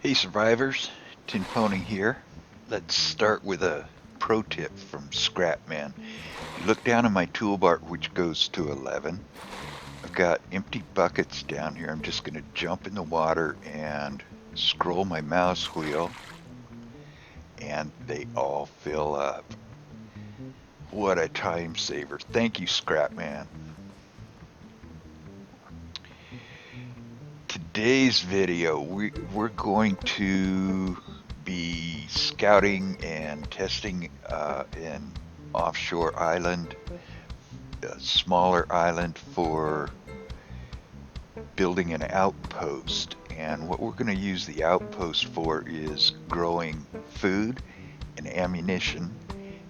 Hey survivors, Tin Pony here. Let's start with a pro tip from Scrapman. You look down at my toolbar, which goes to 11. I've got empty buckets down here. I'm just going to jump in the water and scroll my mouse wheel, and they all fill up. What a time saver. Thank you, Scrapman. Today's video, we're going to be scouting and testing an offshore island, a smaller island for building an outpost. And what we're going to use the outpost for is growing food and ammunition.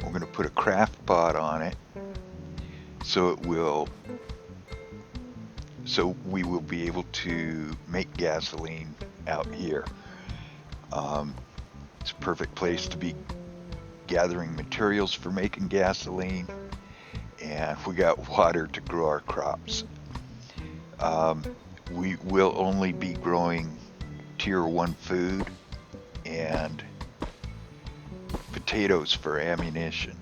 We're going to put a craftbot on it so we will be able to make gasoline out here. It's a perfect place to be gathering materials for making gasoline, and we got water to grow our crops. We will only be growing tier 1 food and potatoes for ammunition.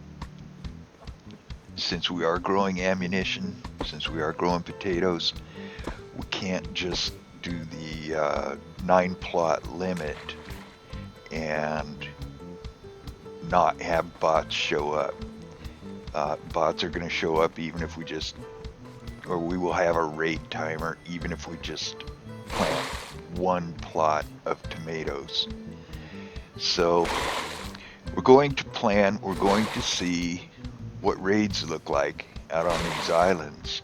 Since we are growing ammunition, since we are growing potatoes, we can't just do the 9 plot limit and not have bots show up. Bots are going to show up even if we will have a raid timer even if we just plant 1 plot of tomatoes. So we're going to see what raids look like out on these islands.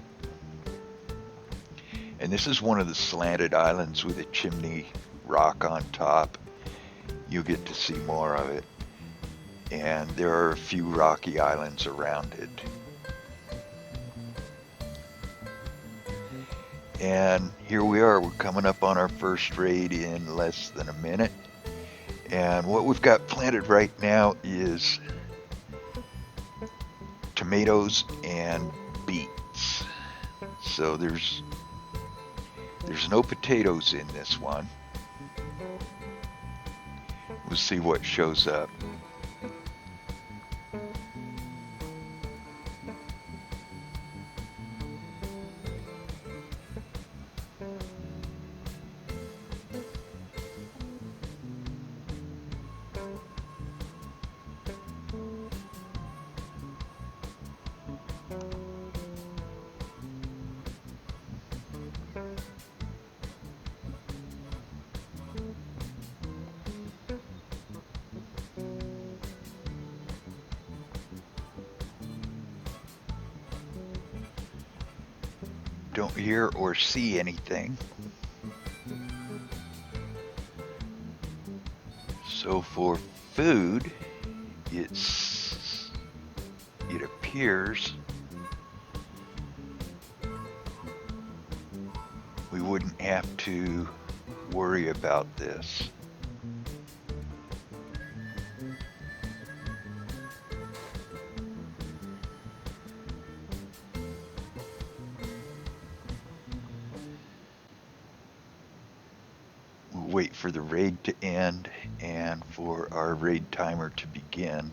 And this is one of the slanted islands with a chimney rock on top. You'll get to see more of it. And there are a few rocky islands around it. And here we are, we're coming up on our first raid in less than a minute. And what we've got planted right now is tomatoes and beets. So there's no potatoes in this one. We'll see what shows up. Don't hear or see anything. So for food, it appears we wouldn't have to worry about this. We'll wait for the raid to end and for our raid timer to begin.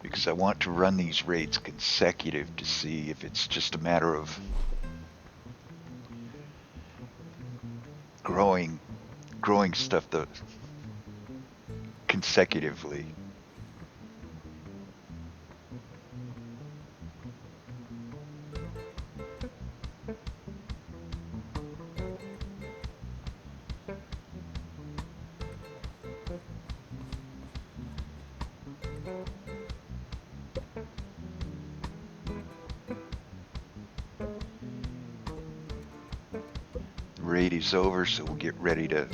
Because I want to run these raids consecutive to see if it's just a matter of growing stuff consecutively. Raid is over, so we'll get ready to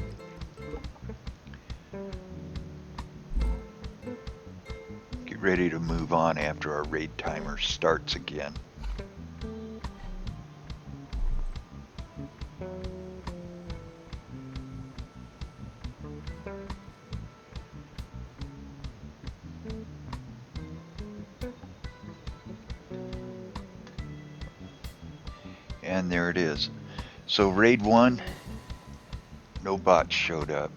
move on after our raid timer starts again. And there it is. So raid 1, no bots showed up.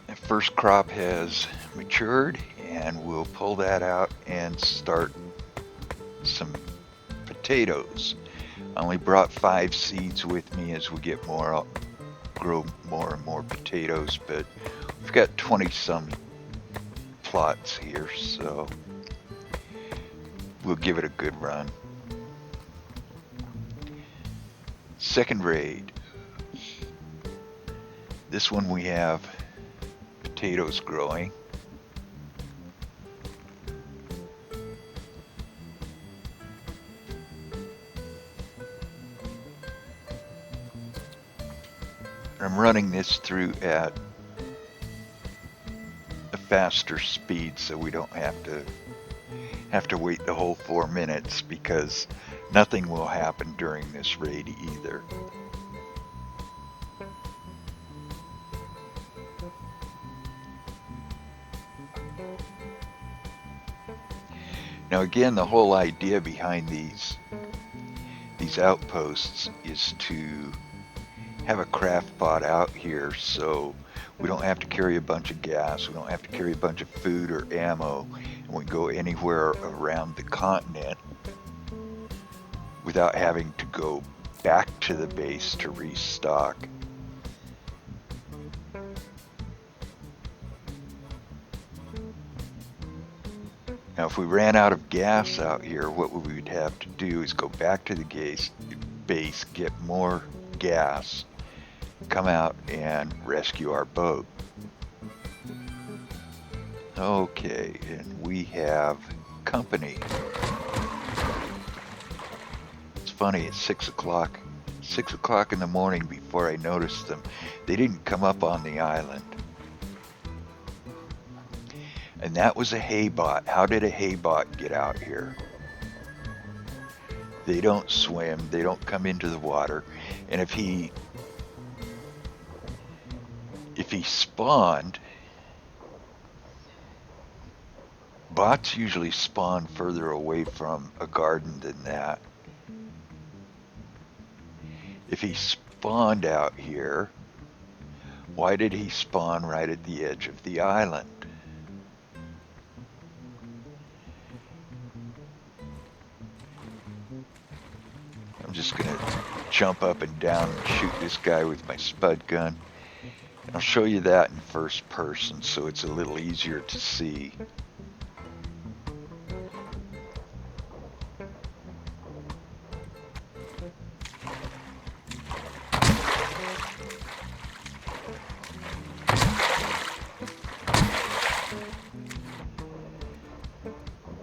The first crop has matured, and we'll pull that out and start some potatoes. I only brought 5 seeds with me. As we get more, I'll grow more and more potatoes, but we've got 20 some plots here, so we'll give it a good run. Second raid. This one we have potatoes growing. I'm running this through at a faster speed so we don't have to wait the whole 4 minutes, because nothing will happen during this raid either. Now again, the whole idea behind these outposts is to have a craftbot out here so we don't have to carry a bunch of gas, we don't have to carry a bunch of food or ammo, and we can go anywhere around the continent without having to go back to the base to restock. Now if we ran out of gas out here, what we would have to do is go back to the base, get more gas, come out and rescue our boat. Okay, and we have company. It's funny, it's 6 o'clock. 6 o'clock in the morning before I noticed them. They didn't come up on the island. And that was a Haybot. How did a Haybot get out here? They don't swim, they don't come into the water, and if he spawned, bots usually spawn further away from a garden than that. If he spawned out here, why did he spawn right at the edge of the island? I'm just gonna jump up and down and shoot this guy with my spud gun. And I'll show you that in first person so it's a little easier to see.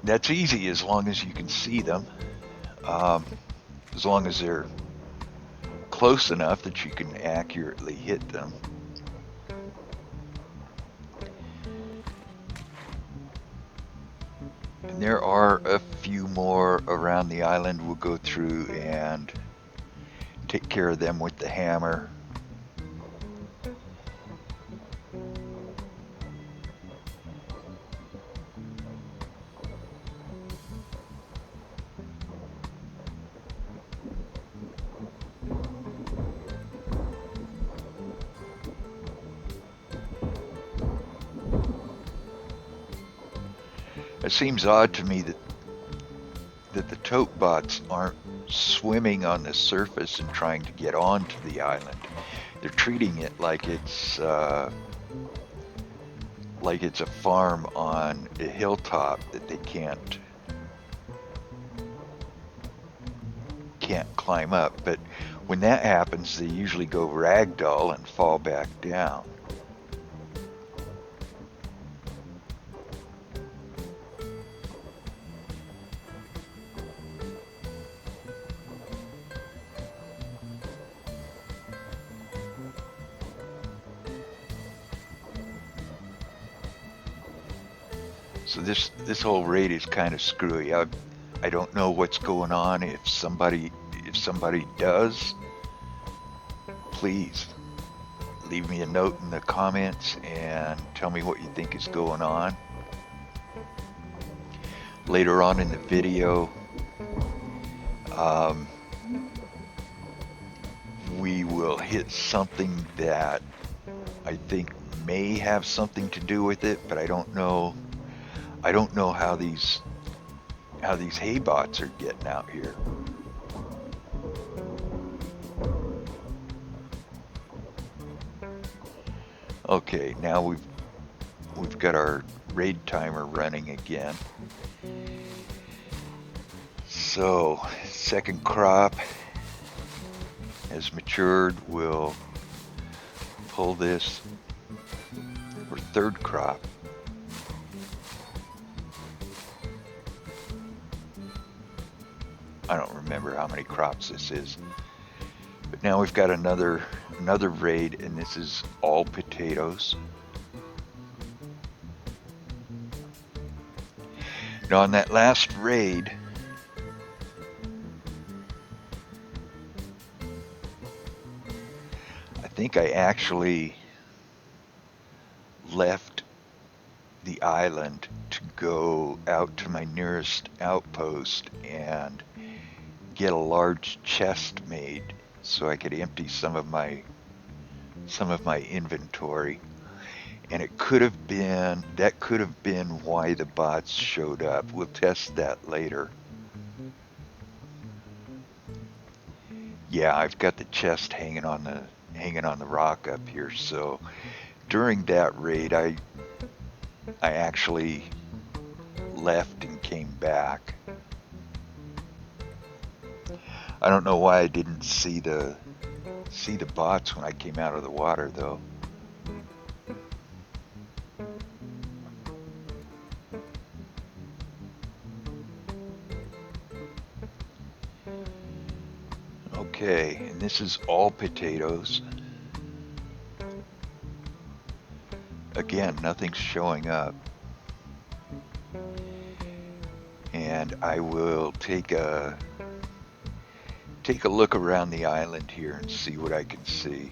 That's easy as long as you can see them. As long as they're close enough that you can accurately hit them. And there are a few more around the island. We'll go through and take care of them with the hammer. It seems odd to me that the tote bots aren't swimming on the surface and trying to get onto the island. They're treating it like it's a farm on a hilltop that they can't climb up. But when that happens, they usually go ragdoll and fall back down. So this whole raid is kind of screwy. I don't know what's going on. If somebody does, please leave me a note in the comments and tell me what you think is going on. later on in the video, um, we will hit something that I think may have something to do with it, but I don't know. I don't know how these haybots are getting out here. Okay, now we've got our raid timer running again. So, second crop has matured. We'll pull this for third crop. I don't remember how many crops this is. But now we've got another raid, and this is all potatoes. Now on that last raid, I think I actually left the island to go out to my nearest outpost and get a large chest made so I could empty some of my inventory. And that could have been why the bots showed up. We'll test that later. Yeah, I've got the chest hanging on the rock up here. So during that raid, I actually left and came back. I don't know why I didn't see the bots when I came out of the water though. Okay, and this is all potatoes. Again, nothing's showing up. And I will take a look around the island here and see what I can see.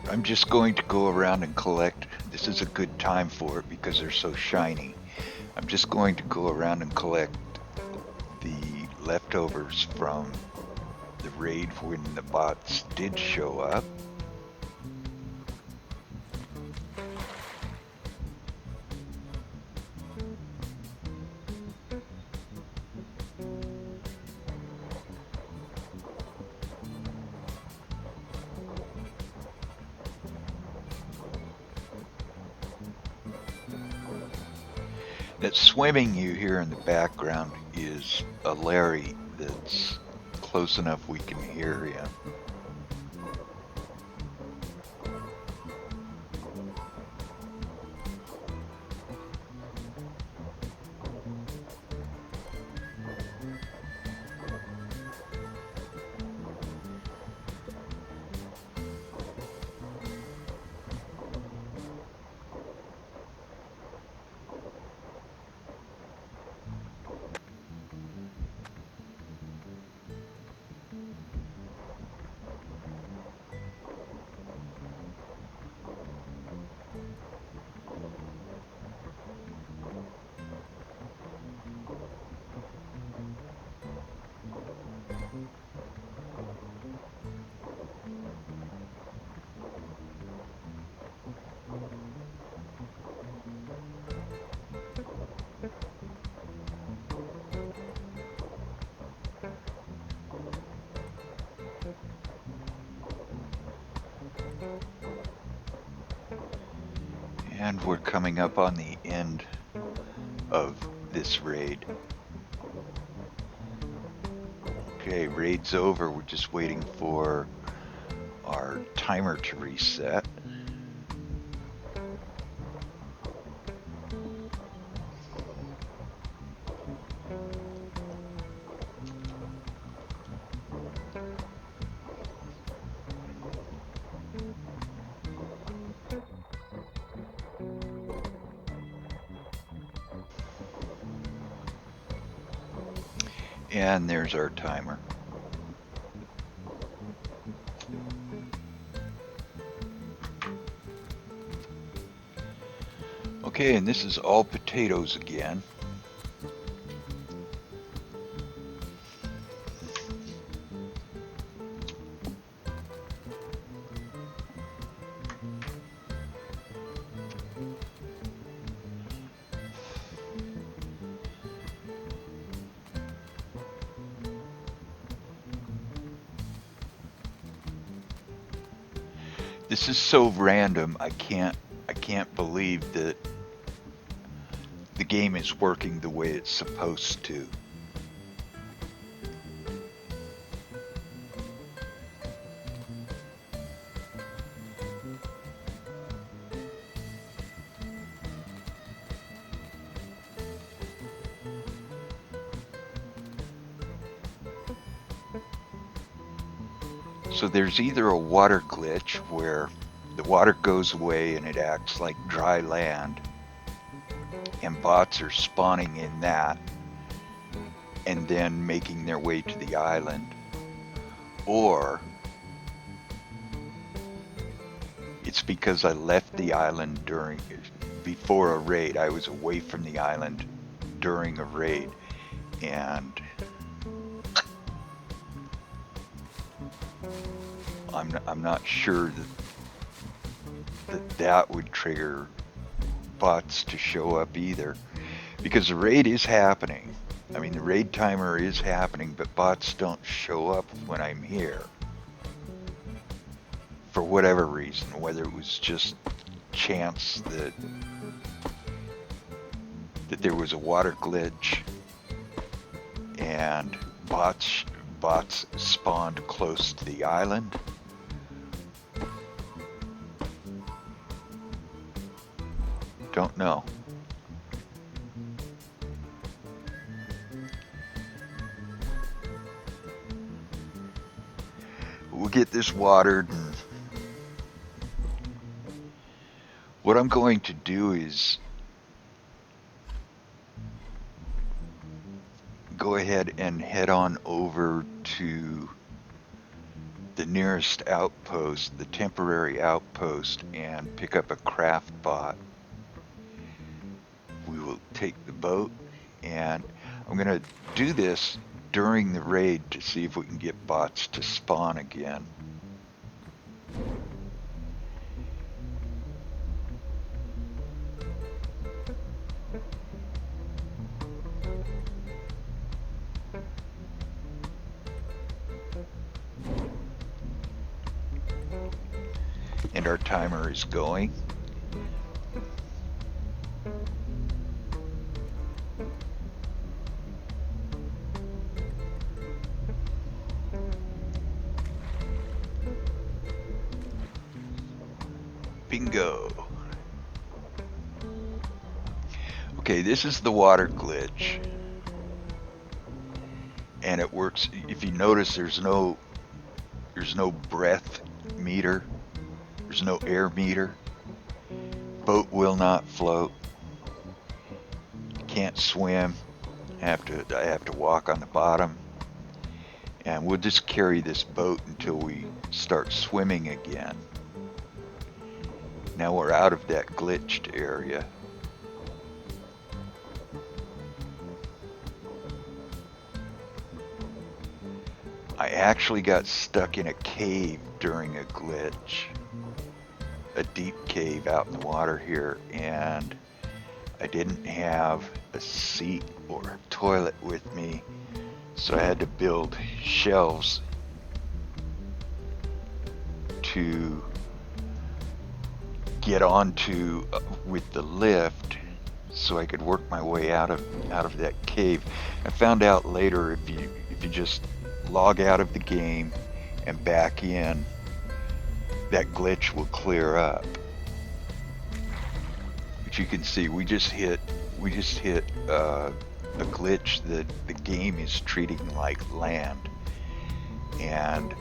I'm just going to go around and collect. This is a good time for it because they're so shiny. I'm just going to go around and collect the leftovers from the raid when the bots did show up. That swimming you hear in the background is a Larry that's close enough we can hear him. And we're coming up on the end of this raid. Okay, raid's over. We're just waiting for our timer to reset. And there's our timer. Okay, and this is all potatoes again. This is so random. I can't believe that the game is working the way it's supposed to. So there's either a water glitch where the water goes away and it acts like dry land, and bots are spawning in that and then making their way to the island. Or it's because I left the island before a raid. I was away from the island during a raid, and I'm not sure that would trigger bots to show up either, because the raid is happening. I mean, the raid timer is happening, but bots don't show up when I'm here for whatever reason, whether it was just chance that there was a water glitch and bots spawned close to the island. Don't know. We'll get this watered, and what I'm going to do is go ahead and head on over to the nearest outpost, the temporary outpost, and pick up a craftbot. We will take the boat, and I'm going to do this during the raid to see if we can get bots to spawn again. And our timer is going. Bingo. Okay, this is the water glitch. And it works. If you notice, there's no breath meter. There's no air meter. Boat will not float. Can't swim. I have to walk on the bottom. And we'll just carry this boat until we start swimming again. Now we're out of that glitched area. I actually got stuck in a cave during a glitch. A deep cave out in the water here, and I didn't have a seat or a toilet with me, so I had to build shelves to get onto with the lift so I could work my way out of that cave. I found out later if you just log out of the game and back in, that glitch will clear up. But you can see we just hit a glitch that the game is treating like land, and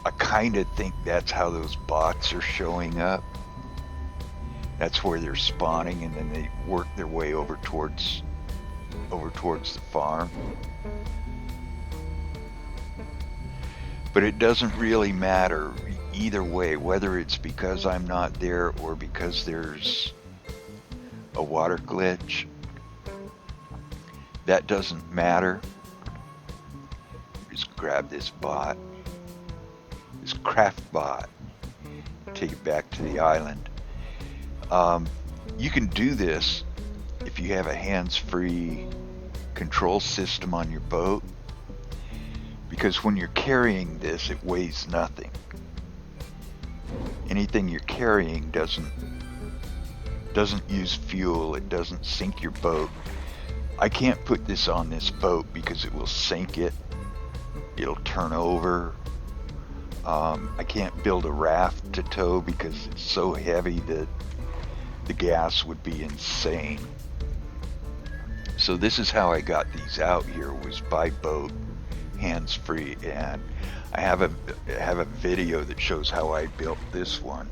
I kind of think that's how those bots are showing up. That's where they're spawning, and then they work their way over towards the farm. But it doesn't really matter either way, whether it's because I'm not there or because there's a water glitch. That doesn't matter. Just grab this bot, this craftbot, take it back to the island. You can do this if you have a hands-free control system on your boat, because when you're carrying this, it weighs nothing. Anything you're carrying doesn't use fuel, it doesn't sink your boat. I can't put this on this boat because it will sink it, it'll turn over. I can't build a raft to tow because it's so heavy that the gas would be insane. So this is how I got these out here, was by boat, hands-free, and I have a video that shows how I built this one.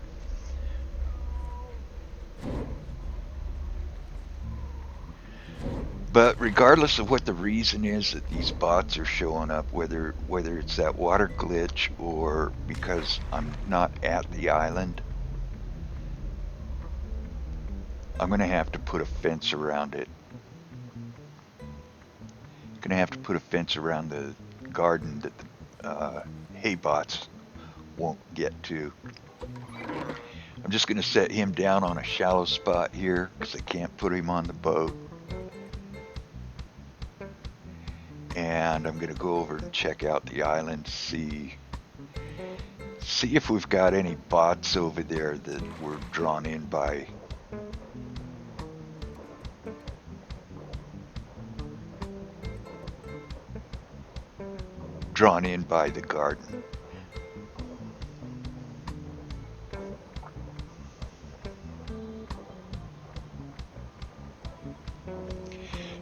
But regardless of what the reason is that these bots are showing up, whether it's that water glitch or because I'm not at the island, I'm gonna have to put a fence around it. I'm gonna have to put a fence around the garden that the Haybots won't get to. I'm just gonna set him down on a shallow spot here because I can't put him on the boat. And I'm gonna go over and check out the island, see if we've got any bots over there that were drawn in by the garden.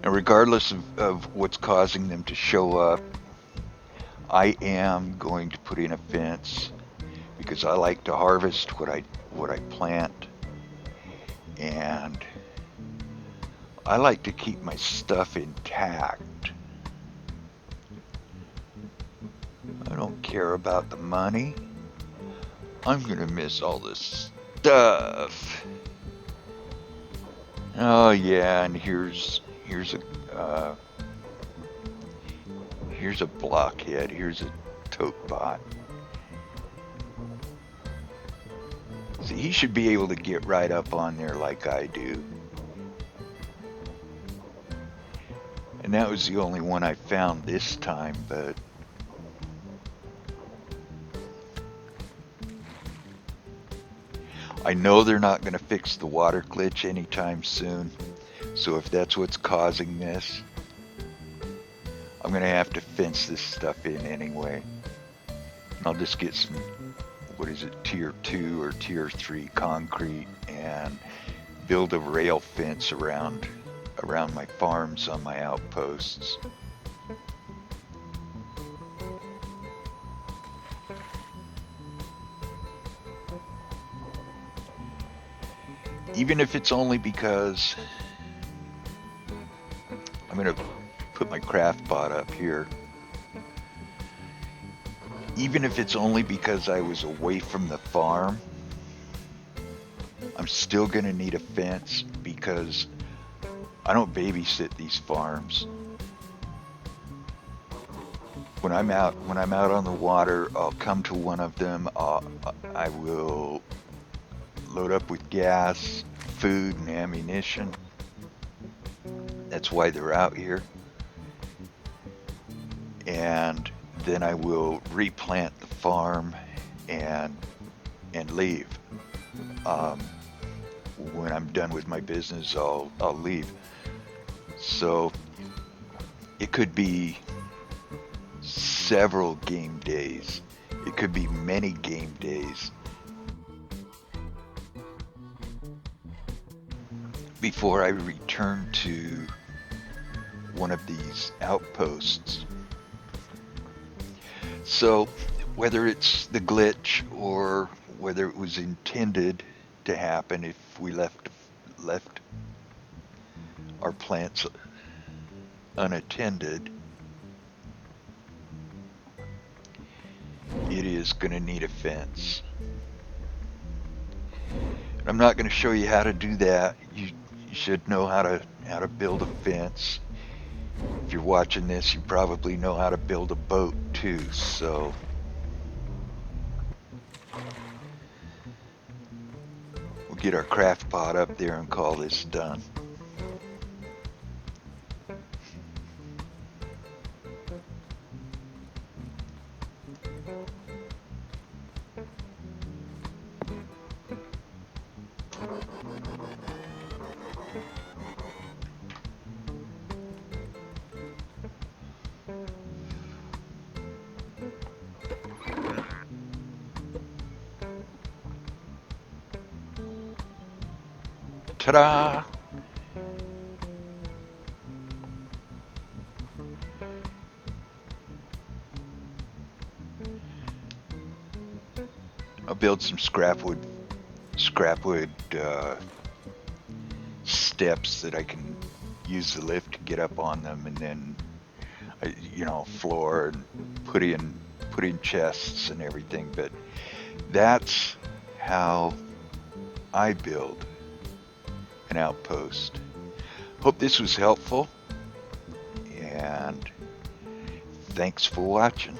And regardless of what's causing them to show up, I am going to put in a fence because I like to harvest what I plant, and I like to keep my stuff intact. I don't care about the money. I'm gonna miss all this stuff. Oh yeah, and here's a blockhead. Here's a tote bot. See, he should be able to get right up on there like I do. And that was the only one I found this time, but I know they're not going to fix the water glitch anytime soon. So if that's what's causing this, I'm going to have to fence this stuff in anyway. I'll just get some, what is it, tier 2 or tier 3 concrete and build a rail fence around my farms on my outposts. Even if it's only because I'm going to put my craft bot up here. Even if it's only because I was away from the farm, I'm still going to need a fence because I don't babysit these farms. When I'm out on the water, I'll come to one of them. I will load up with gas, food, and ammunition. That's why they're out here. And then I will replant the farm and leave. Um, when I'm done with my business, I'll leave. So it could be several game days. It could be many game days before I return to one of these outposts. So whether it's the glitch or whether it was intended to happen, if we left our plants unattended, it is going to need a fence. I'm not going to show you how to do that. You should know how to build a fence. If you're watching this, you probably know how to build a boat too. So we'll get our craft pot up there and call this done. Ta-da! I'll build some scrapwood steps that I can use the lift to get up on them, and then floor and put in chests and everything. But that's how I build an outpost. Hope this was helpful, and thanks for watching.